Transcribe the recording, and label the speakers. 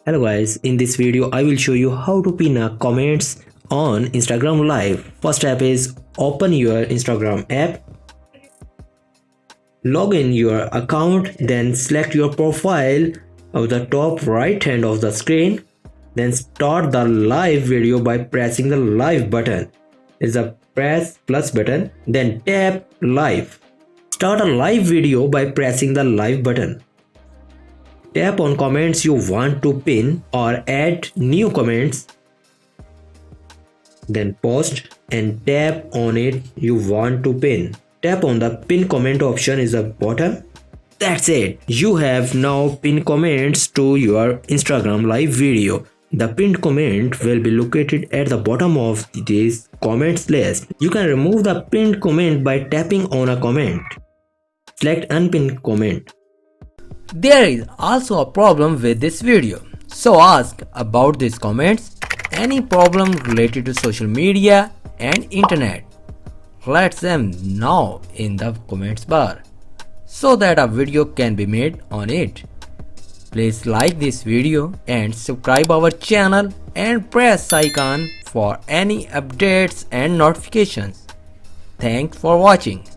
Speaker 1: Hello guys, in this video I will show you how to pin a comments on Instagram Live. First step is open your Instagram app, log in your account, then select your profile of the top right hand of the screen. Then start the live video by pressing the live button. Is the press plus button, then tap live. Start a live video by pressing the live button. Tap on comments you want to pin or add new comments. Then post and tap on it you want to pin. Tap on the pin comment option is the bottom. That's it. You have now pinned comments to your Instagram live video. The pinned comment will be located at the bottom of this comments list. You can remove the pinned comment by tapping on a comment. Select unpinned comment.
Speaker 2: There is also a problem with this video, so ask about these comments. Any problem related to social media and internet, let them know in the comments bar so that a video can be made on it. Please like this video and subscribe our channel and press icon for any updates and notifications. Thanks for watching.